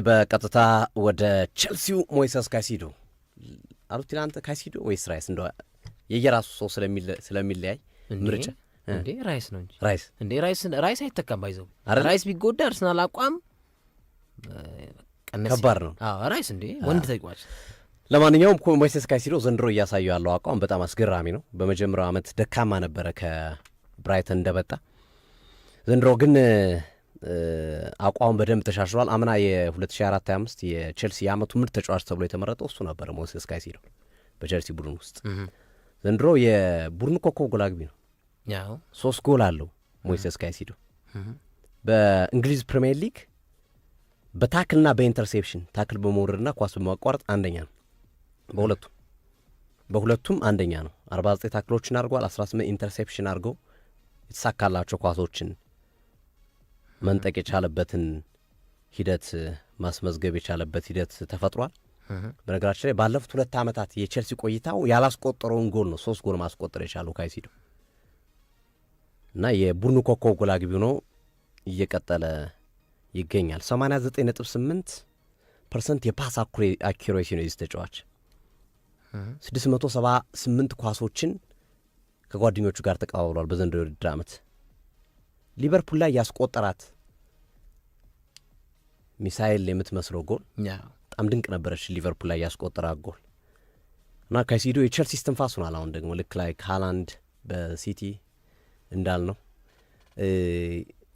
በቀጥታ ወደ ቼልሲው ሞይሰስ ካይሲዶ አሉት ይላንተ ካይሲዶ ወይስ ራይስ እንደው የየራሱ ሰው ስለሚለያይ ምርጫ እንዴ ራይስ ነው እንጂ ራይስ እንዴ ራይስ አይተካም ባይዘው ራይስ ቢጎዳ አርሰናል አቋም ከባድ ነው። አዎ ራይስ እንዴ ወንድ ተጫዋች። ለማንኛውም ሞይሰስ ካይሲዶ ዘንድሮ እያሳየው ያለው አቋም በጣም አስገራሚ ነው። በመጀመሪያው ዓመት ደካማ ነበረ ከብራይተን እንደመጣ። ዘንድሮ ግን አቋም በደንብ ተሻሽሏል። አምና የ2024-25 የቼልሲ የዓመቱ ምርጥ ተጫዋች ተብሎ የተመረጠው እሱ ነበር ሞይሰስ ካይሲዶ በቼልሲ ቡድን ውስጥ። ዘንድሮ የቡድን ኮከብ ጎል አግቢ ነው። 3 ጎል አለው ሞይሰስ ካይሲዶ። በእንግሊዝ ፕሪሚየር ሊግ በታክልና በኢንተርሴፕሽን ታክል በመውረድና ኳስ በማቋረጥ አንደኛ ነው። በሁለቱም አንደኛ ነው። 49 ታክሎችን አድርጓል። 18 ኢንተርሴፕሽን አድርገው የተሳካላቸው ኳሶችን መንጠቅ የቻለበትን ሂደት ማስመዝገብ የቻለበት ሂደት ተፈጥሯል። በነገራችን ላይ ባለፉት 2 ዓመታት የቼልሲ ቆይታው ያላስቆጠረውን ጎል ነው 3 ጎል ማስቆጠር የቻለው ካይሲዶ እና የቡድኑ ኮከብ ጎል አግቢ ሆኖ እየቀጠለ ይገኛል። 89.8% የፓስ አኩሬሲ ነው የዚህ ተጫዋች። 678 ኳሶችን ከጓደኞቹ ጋር ተቀባብሏል በዘንድሮ የውድድር ዓመት። ሊቨርፑል ላይ ያስቆጠራት ሚሳኤል የምትመስለው ጎል በጣም ድንቅ ነበረች። ሊቨርፑል ላይ ያስቆጠራት ጎል እና ካይሲዶ የቼልሲ እስትንፋስ ሆኗል። አሁን ደግሞ ልክ ላይ ሃላንድ በሲቲ እንዳልነው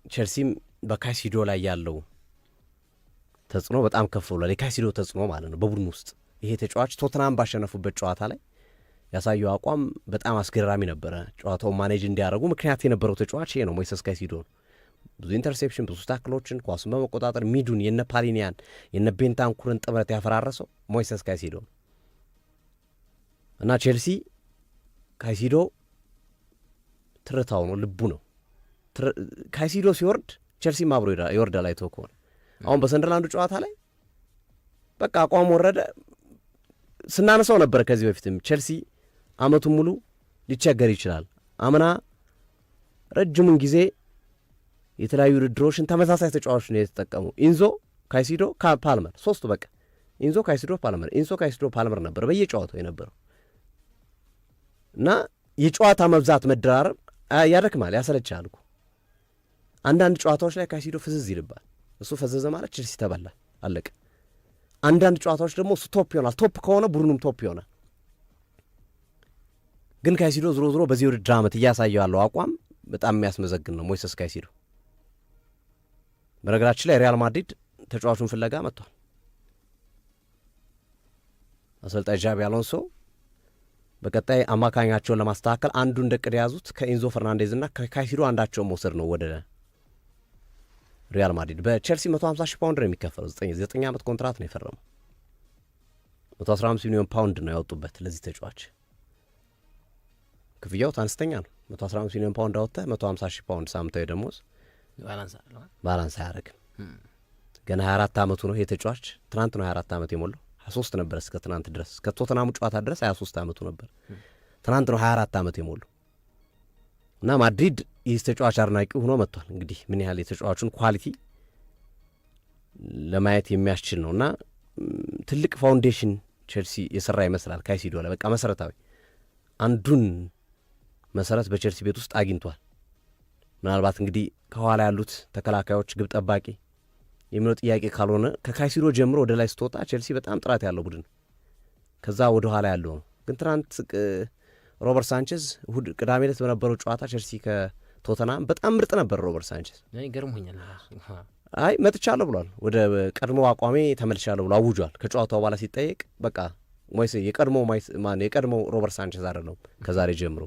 ቼልሲም በካይሲዶ ላይ ያለው ተጽዕኖ በጣም ከፍ ብሏል። የካይሲዶ ተጽዕኖ ማለት ነው በቡድን ውስጥ። ይሄ ተጫዋች ቶትናም ባሸነፉበት ጨዋታ ላይ ያሳየው አቋም በጣም አስገራሚ ነበረ። ጨዋታውን ማኔጅ እንዲያደርጉ ምክንያት የነበረው ተጫዋች ይሄ ነው ሞይሰስ ካይሲዶ ነው። ብዙ ኢንተርሴፕሽን፣ ብዙ ታክሎችን፣ ኳሱን በመቆጣጠር ሚዱን የነ ፓሊኒያን የነ ቤንታንኩርን ጥምረት ያፈራረሰው ሞይሰስ ካይሲዶ ነው እና ቼልሲ ካይሲዶ ትርታው ነው፣ ልቡ ነው። ካይሲዶ ሲወርድ ቼልሲም አብሮ ይወርዳል። አይቶ ከሆነ አሁን በሰንደርላንዱ ጨዋታ ላይ በቃ አቋም ወረደ። ስናነሳው ነበር ከዚህ በፊትም ቼልሲ አመቱን ሙሉ ሊቸገር ይችላል። አምና ረጅሙን ጊዜ የተለያዩ ውድድሮችን ተመሳሳይ ተጫዋቾች ነው የተጠቀሙ። ኢንዞ፣ ካይሲዶ፣ ፓልመር ሶስቱ በቃ ኢንዞ፣ ካይሲዶ፣ ፓልመር፣ ኢንዞ፣ ካይሲዶ፣ ፓልመር ነበር በየጨዋታው የነበረው እና የጨዋታ መብዛት መደራረብ ያደክማል፣ ያሰለቻል እኮ። አንዳንድ ጨዋታዎች ላይ ካይሲዶ ፍዝዝ ይልባል። እሱ ፈዘዘ ማለት ቼልሲ ተበላ፣ አለቀ። አንዳንድ ጨዋታዎች ደግሞ እሱ ቶፕ ይሆናል። ቶፕ ከሆነ ቡድኑም ቶፕ ይሆናል። ግን ካይሲዶ ዝሮ ዝሮ በዚህ ውድድር ዓመት እያሳየው ያለው አቋም በጣም የሚያስመዘግን ነው ሞይሰስ ካይሲዶ። በነገራችን ላይ ሪያል ማድሪድ ተጫዋቹን ፍለጋ መጥቷል። አሰልጣኝ ዣቢ አሎንሶ በቀጣይ አማካኛቸውን ለማስተካከል አንዱ እንደ ዕቅድ የያዙት ከኢንዞ ፈርናንዴዝ እና ከካይሲዶ አንዳቸውን መውሰድ ነው ወደ ሪያል ማድሪድ። በቼልሲ 150 ሺህ ፓውንድ ነው የሚከፈለው። 9 ዓመት ኮንትራት ነው የፈረመው። 115 ሚሊዮን ፓውንድ ነው ያወጡበት ለዚህ ተጫዋች። ክፍያው አነስተኛ ነው። 115 ሚሊዮን ፓውንድ አወጥተህ 150 ሺህ ፓውንድ ሳምንታዊ ደሞዝ ባላንስ አያደርግም። ገና 24 ዓመቱ ነው ይሄ ተጫዋች። ትናንት ነው 24 ዓመት የሞላው። 23 ነበር እስከ ትናንት ድረስ፣ እስከ ቶተናሙ ጨዋታ ድረስ 23 ዓመቱ ነበር። ትናንት ነው 24 ዓመት የሞላው እና ማድሪድ ይህ ተጫዋች አድናቂ ሆኖ መጥቷል። እንግዲህ ምን ያህል የተጫዋቹን ኳሊቲ ለማየት የሚያስችል ነው እና ትልቅ ፋውንዴሽን ቼልሲ የሰራ ይመስላል ካይሲዶ ላይ። በቃ መሰረታዊ አንዱን መሰረት በቼልሲ ቤት ውስጥ አግኝቷል። ምናልባት እንግዲህ ከኋላ ያሉት ተከላካዮች፣ ግብ ጠባቂ የሚለው ጥያቄ ካልሆነ ከካይሲዶ ጀምሮ ወደ ላይ ስትወጣ ቼልሲ በጣም ጥራት ያለው ቡድን፣ ከዛ ወደ ኋላ ያለው ነው። ግን ትናንት ሮበርት ሳንቼዝ እሁድ ቅዳሜ ዕለት በነበረው ጨዋታ ቼልሲ ከቶተናም በጣም ምርጥ ነበር። ሮበርት ሳንቼዝ ገርሞኛል። አይ መጥቻለሁ ብሏል። ወደ ቀድሞ አቋሜ ተመልሻለሁ ብሎ አውጇል። ከጨዋታው በኋላ ሲጠየቅ በቃ የቀድሞ ሮበርት ሳንቼዝ አይደለም ከዛሬ ጀምሮ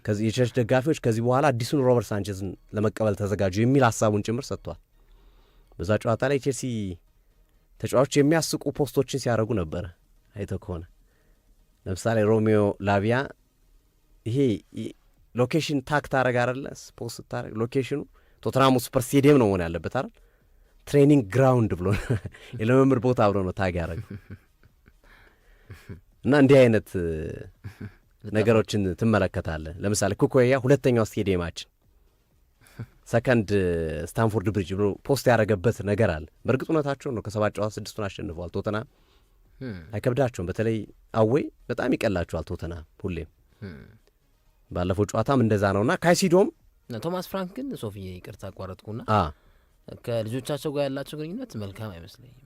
ከዚህ የቼልሲ ደጋፊዎች ከዚህ በኋላ አዲሱን ሮበርት ሳንቼዝን ለመቀበል ተዘጋጁ የሚል ሀሳቡን ጭምር ሰጥቷል። በዛ ጨዋታ ላይ ቼልሲ ተጫዋቾች የሚያስቁ ፖስቶችን ሲያደርጉ ነበረ። አይተህ ከሆነ ለምሳሌ ሮሜዮ ላቪያ ይሄ ሎኬሽን ታክ ታረግ አይደለ? ፖስት ታረግ ሎኬሽኑ ቶተንሃም ሱፐር ስቴዲየም ነው መሆን ያለበት አይደል? ትሬኒንግ ግራውንድ ብሎ የልምምድ ቦታ ብሎ ነው ታግ ያደረገው እና እንዲህ አይነት ነገሮችን ትመለከታለህ። ለምሳሌ ኩኮያ ሁለተኛው ስቴዲየማችን ሰከንድ ስታንፎርድ ብሪጅ ብሎ ፖስት ያደረገበት ነገር አለ። በእርግጥ እውነታቸውን ነው። ከ7 ጨዋታ 6ቱን አሸንፈዋል። ቶተናም አይከብዳቸውም። በተለይ አዌይ በጣም ይቀላቸዋል ቶተናም ሁሌም። ባለፈው ጨዋታም እንደዛ ነውና ካይሲዶም ቶማስ ፍራንክ ግን ሶፊዬ ይቅርታ አቋረጥኩና ከልጆቻቸው ጋር ያላቸው ግንኙነት መልካም አይመስለኝም።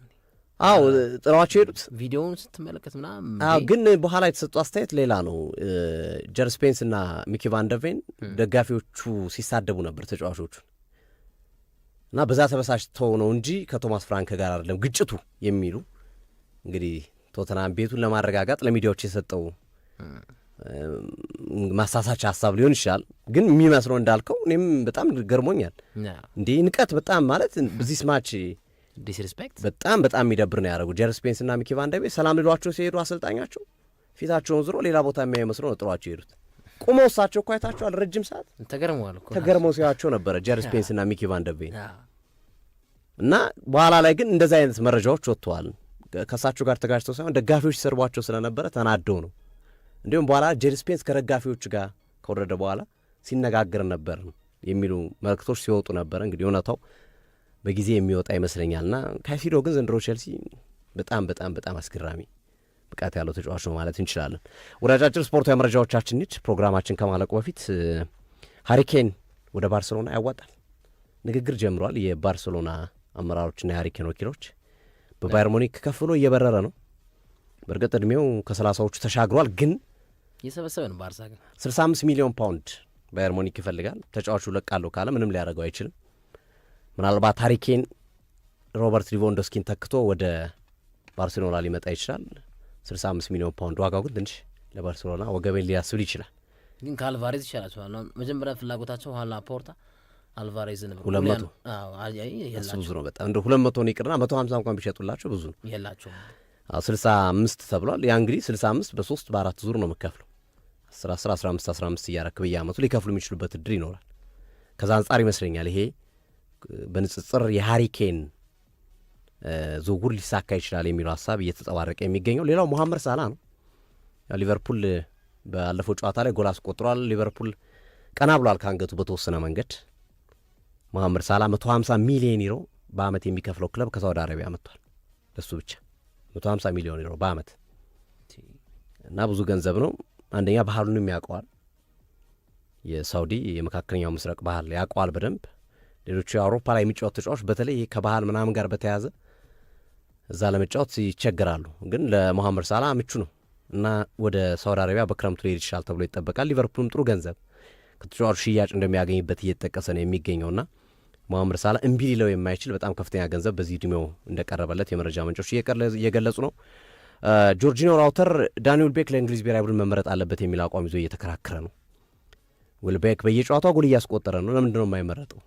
ጥለዋቸው ሄዱት ቪዲዮውን ስትመለከት ምናምን። ግን በኋላ የተሰጡ አስተያየት ሌላ ነው። ጀር ስፔንስ እና ሚኪ ቫንደርቬን ደጋፊዎቹ ሲሳደቡ ነበር ተጫዋቾቹን እና በዛ ተበሳጭተው ነው እንጂ ከቶማስ ፍራንክ ጋር አይደለም ግጭቱ የሚሉ እንግዲህ ቶተናም ቤቱን ለማረጋጋት ለሚዲያዎች የሰጠው ማሳሳቻ ሀሳብ ሊሆን ይችላል። ግን የሚመስለው እንዳልከው እኔም በጣም ገርሞኛል። እንዲህ ንቀት በጣም ማለት በዚህ ስማች ዲስሪስፔክት በጣም የሚደብር ነው ያደረጉ። ጀር ስፔንስ እና ሚኪ ቫንደርቬን ሰላም ልሏቸው ሲሄዱ አሰልጣኛቸው ፊታቸውን ዝሮ ሌላ ቦታ የሚያይ መስሎ ነው ጥሯቸው ሄዱት። ቁመው እሳቸው እኮ አይታቸዋል። ረጅም ሰዓት ተገርመው ሲያቸው ነበረ ጀር ስፔንስ እና ሚኪ ቫንደርቬን እና በኋላ ላይ ግን እንደዚህ አይነት መረጃዎች ወጥተዋል። ከእሳቸው ጋር ተጋጭተው ሳይሆን ደጋፊዎች ሲሰርቧቸው ስለነበረ ተናደው ነው። እንዲሁም በኋላ ጀር ስፔንስ ከደጋፊዎች ጋር ከወረደ በኋላ ሲነጋገር ነበር የሚሉ መልክቶች ሲወጡ ነበረ። እንግዲህ እውነታው በጊዜ የሚወጣ ይመስለኛልና ካይሲዶ ግን ዘንድሮ ቼልሲ በጣም አስገራሚ ብቃት ያለው ተጫዋች ነው ማለት እንችላለን። ወደ አጫጭር ስፖርታዊ መረጃዎቻችን እንሂድ። ፕሮግራማችን ከማለቁ በፊት ሃሪኬን ወደ ባርሴሎና ያዋጣል ንግግር ጀምሯል። የባርሴሎና አመራሮችና የሃሪኬን ወኪሎች በባየር ሙኒክ ከፍሎ እየበረረ ነው። በእርግጥ እድሜው ከ30ዎቹ ተሻግሯል። ግን እየሰበሰበ ነው። ባርሳ ግን 65 ሚሊዮን ፓውንድ ባየር ሙኒክ ይፈልጋል። ተጫዋቹ ለቃለሁ ካለ ምንም ሊያደርገው አይችልም። ምናልባት ሃሪኬን ሮበርት ሊቫንዶስኪን ተክቶ ወደ ባርሴሎና ሊመጣ ይችላል። 65 ሚሊዮን ፓውንድ ዋጋው ግን ትንሽ ለባርሴሎና ወገቤን ሊያስብል ይችላል። ግን ከአልቫሬዝ ይሻላቸዋል። መጀመሪያ ፍላጎታቸው ኋላ ፖርታ አልቫሬዝ ነው 200 እሱ ብዙ ነው በጣም እንደ 200 ይቅርና 150 እንኳን ቢሸጡላቸው ብዙ ነው የላቸውም። 65 ተብሏል። ያ እንግዲህ 65 በ3 በ4 ዙር ነው የምከፍለው 10 15 እያረክ በየአመቱ ሊከፍሉ የሚችሉበት እድል ይኖራል። ከዛ አንጻር ይመስለኛል ይሄ በንጽጽር የሃሪኬን ዝውውር ሊሳካ ይችላል የሚለው ሀሳብ እየተጠባረቀ የሚገኘው። ሌላው መሐመድ ሳላ ነው። ሊቨርፑል ባለፈው ጨዋታ ላይ ጎል አስቆጥሯል። ሊቨርፑል ቀና ብሏል ከአንገቱ በተወሰነ መንገድ። መሐመድ ሳላ 150 ሚሊዮን ዩሮ በአመት የሚከፍለው ክለብ ከሳውዲ አረቢያ መጥቷል። ለሱ ብቻ 150 ሚሊዮን ዩሮ በአመት እና ብዙ ገንዘብ ነው። አንደኛ ባህሉንም ያውቀዋል። የሳውዲ የመካከለኛው ምስራቅ ባህል ያውቀዋል በደንብ። ሌሎቹ የአውሮፓ ላይ የሚጫወቱ ተጫዋቾች በተለይ ከባህል ምናምን ጋር በተያያዘ እዛ ለመጫወት ይቸገራሉ። ግን ለመሐመድ ሳላ ምቹ ነው እና ወደ ሳውዲ አረቢያ በክረምቱ ሊሄድ ይችላል ተብሎ ይጠበቃል። ሊቨርፑልም ጥሩ ገንዘብ ከተጫዋቹ ሽያጭ እንደሚያገኝበት እየተጠቀሰ ነው የሚገኘውና መሐመድ ሳላ እምቢ ሊለው የማይችል በጣም ከፍተኛ ገንዘብ በዚህ ዕድሜው እንደቀረበለት የመረጃ ምንጮች እየገለጹ ነው። ጆርጂኖ ራውተር ዳኒ ዊልቤክ ለእንግሊዝ ብሔራዊ ቡድን መመረጥ አለበት የሚል አቋም ይዞ እየተከራከረ ነው። ዊልቤክ በየጨዋታው ጎል እያስቆጠረ ነው፣ ለምንድን ነው የማይመረጠው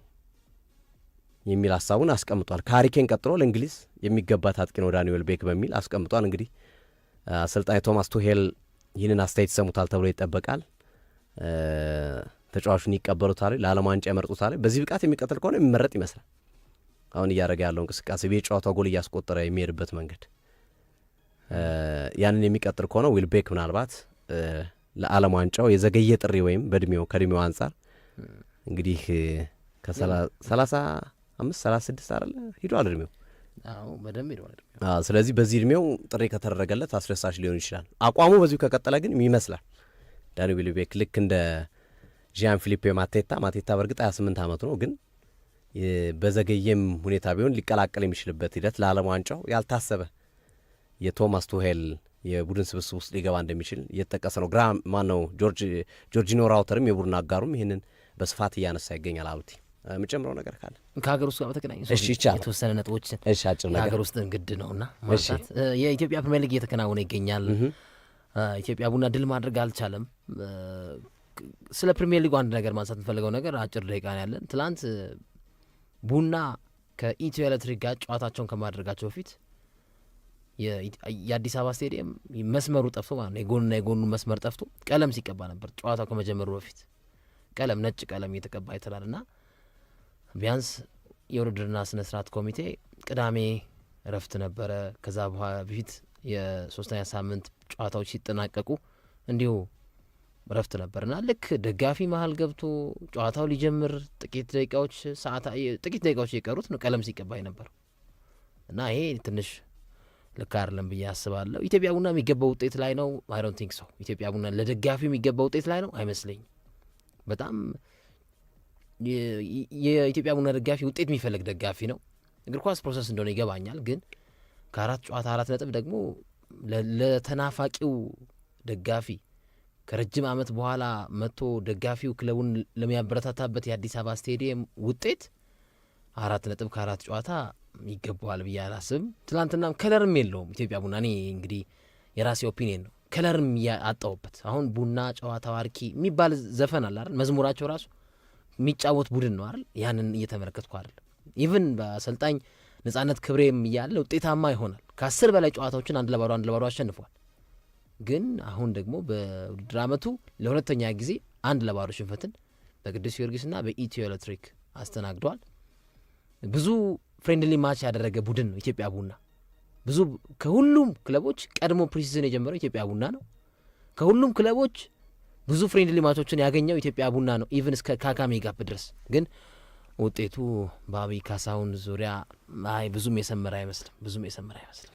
የሚል ሀሳቡን አስቀምጧል። ከሃሪኬን ቀጥሎ ለእንግሊዝ የሚገባት አጥቂ ነው ዳኒ ዊልቤክ በሚል አስቀምጧል። እንግዲህ አሰልጣኝ ቶማስ ቱሄል ይህንን አስተያየት ይሰሙታል ተብሎ ይጠበቃል። ተጫዋቹን ይቀበሉታል፣ ለዓለም ዋንጫ ይመርጡታል። በዚህ ብቃት የሚቀጥል ከሆነ የሚመረጥ ይመስላል። አሁን እያደረገ ያለው እንቅስቃሴ በየጨዋታው ጎል እያስቆጠረ የሚሄድበት መንገድ ያንን የሚቀጥል ከሆነ ዊልቤክ ምናልባት ለዓለም ዋንጫው የዘገየ ጥሪ ወይም ከእድሜው አንጻር እንግዲህ ከ35-36 አይደለ ሂዷል እድሜው። በደንብ ሂዷል። ስለዚህ በዚህ እድሜው ጥሪ ከተደረገለት አስደሳች ሊሆን ይችላል። አቋሙ በዚሁ ከቀጠለ ግን ይመስላል ዳኒ ዊልቤክ ልክ እንደ ጂያን ፊሊፔ ማቴታ በእርግጥ 28 ዓመቱ ነው፣ ግን በዘገየም ሁኔታ ቢሆን ሊቀላቀል የሚችልበት ሂደት ለዓለም ዋንጫው ያልታሰበ የቶማስ ቱሄል የቡድን ስብስብ ውስጥ ሊገባ እንደሚችል እየተጠቀሰ ነው። ጆርጂኖ ራውተርም የቡድን አጋሩም ይህንን በስፋት እያነሳ ይገኛል። አሉቲ የምጨምረው ነገር ካለ ከሀገር ውስጥ ጋር በተገናኘ የተወሰነ ነጥቦችን የሀገር ውስጥ ግድ ነውና ማንሳት። የኢትዮጵያ ፕሪሚየር ሊግ እየተከናወነ ይገኛል። ኢትዮጵያ ቡና ድል ማድረግ አልቻለም። ስለ ፕሪሚየር ሊጉ አንድ ነገር ማንሳት የምፈልገው ነገር አጭር ደቂቃ ነው ያለን። ትላንት ቡና ከኢትዮ ኤሌክትሪክ ጋር ጨዋታቸውን ከማድረጋቸው በፊት የአዲስ አበባ ስቴዲየም መስመሩ ጠፍቶ ማለት ነው፣ የጎንና የጎኑ መስመር ጠፍቶ ቀለም ሲቀባ ነበር። ጨዋታው ከመጀመሩ በፊት ነጭ ቀለም እየተቀባ ይተላልና ቢያንስ የውድድርና ስነ ስርዓት ኮሚቴ ቅዳሜ እረፍት ነበረ። ከዛ በፊት የሶስተኛ ሳምንት ጨዋታዎች ሲጠናቀቁ እንዲሁ ረፍት ነበርና ልክ ደጋፊ መሀል ገብቶ ጨዋታው ሊጀምር ጥቂት ደቂቃዎች የቀሩት ነው ቀለም ሲቀባይ ነበር እና ይሄ ትንሽ ልክ አይደለም ብዬ አስባለሁ። ኢትዮጵያ ቡና የሚገባው ውጤት ላይ ነው? አይ ዶንት ቲንክ ሶ። ኢትዮጵያ ቡና ለደጋፊው የሚገባው ውጤት ላይ ነው? አይመስለኝም። በጣም የኢትዮጵያ ቡና ደጋፊ ውጤት የሚፈልግ ደጋፊ ነው። እግር ኳስ ፕሮሰስ እንደሆነ ይገባኛል። ግን ከ4 ጨዋታ 4 ነጥብ ደግሞ ለተናፋቂው ደጋፊ ከረጅም ዓመት በኋላ መጥቶ ደጋፊው ክለቡን ለሚያበረታታበት የአዲስ አበባ ስቴዲየም ውጤት 4 ነጥብ ከ4 ጨዋታ ይገባዋል ብዬ አላስብም። ትናንትናም ከለርም የለውም ኢትዮጵያ ቡና። እኔ እንግዲህ የራሴ ኦፒኒየን ነው። ከለርም አጣውበት። አሁን ቡና ጨዋታው አርኪ የሚባል ዘፈን አለ አይደል? መዝሙራቸው ራሱ የሚጫወት ቡድን ነው አይደል? ያንን እየተመለከትኩ አይደል? ኢቭን በአሰልጣኝ ነጻነት ክብሬም እያለ ውጤታማ ይሆናል። ከ10 በላይ ጨዋታዎችን 1-0 አሸንፏል። ግን አሁን ደግሞ በውድድር ዓመቱ ለሁለተኛ ጊዜ 1-0 ሽንፈትን በቅዱስ ጊዮርጊስና በኢትዮ ኤሌክትሪክ አስተናግደዋል። ብዙ ፍሬንድሊ ማች ያደረገ ቡድን ነው ኢትዮጵያ ቡና። ብዙ ከሁሉም ክለቦች ቀድሞ ፕሪሲዝን የጀመረው ኢትዮጵያ ቡና ነው። ከሁሉም ክለቦች ብዙ ፍሬንድሊ ማቾችን ያገኘው ኢትዮጵያ ቡና ነው፣ ኢቭን እስከ ካጋሜ ጋፕ ድረስ። ግን ውጤቱ በአብይ ካሳሁን ዙሪያ ብዙም የሰመረ አይመስልም።